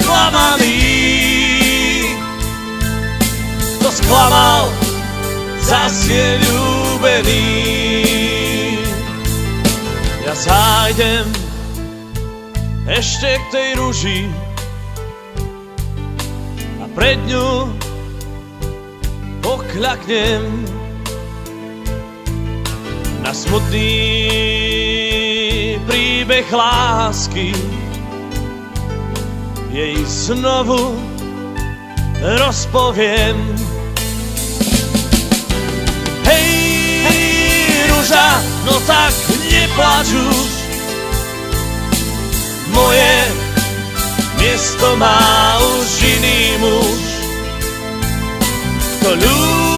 sklamaný. Kto sklamal, zas je ľúbený. Ja zájdem ešte k tej ruži a pred ňu pokľaknem na smutný príbeh lásky. Jej znovu rozpoviem. Hej, ruža, no tak neplač už. Moje miesto má už iný muž. To ľúbi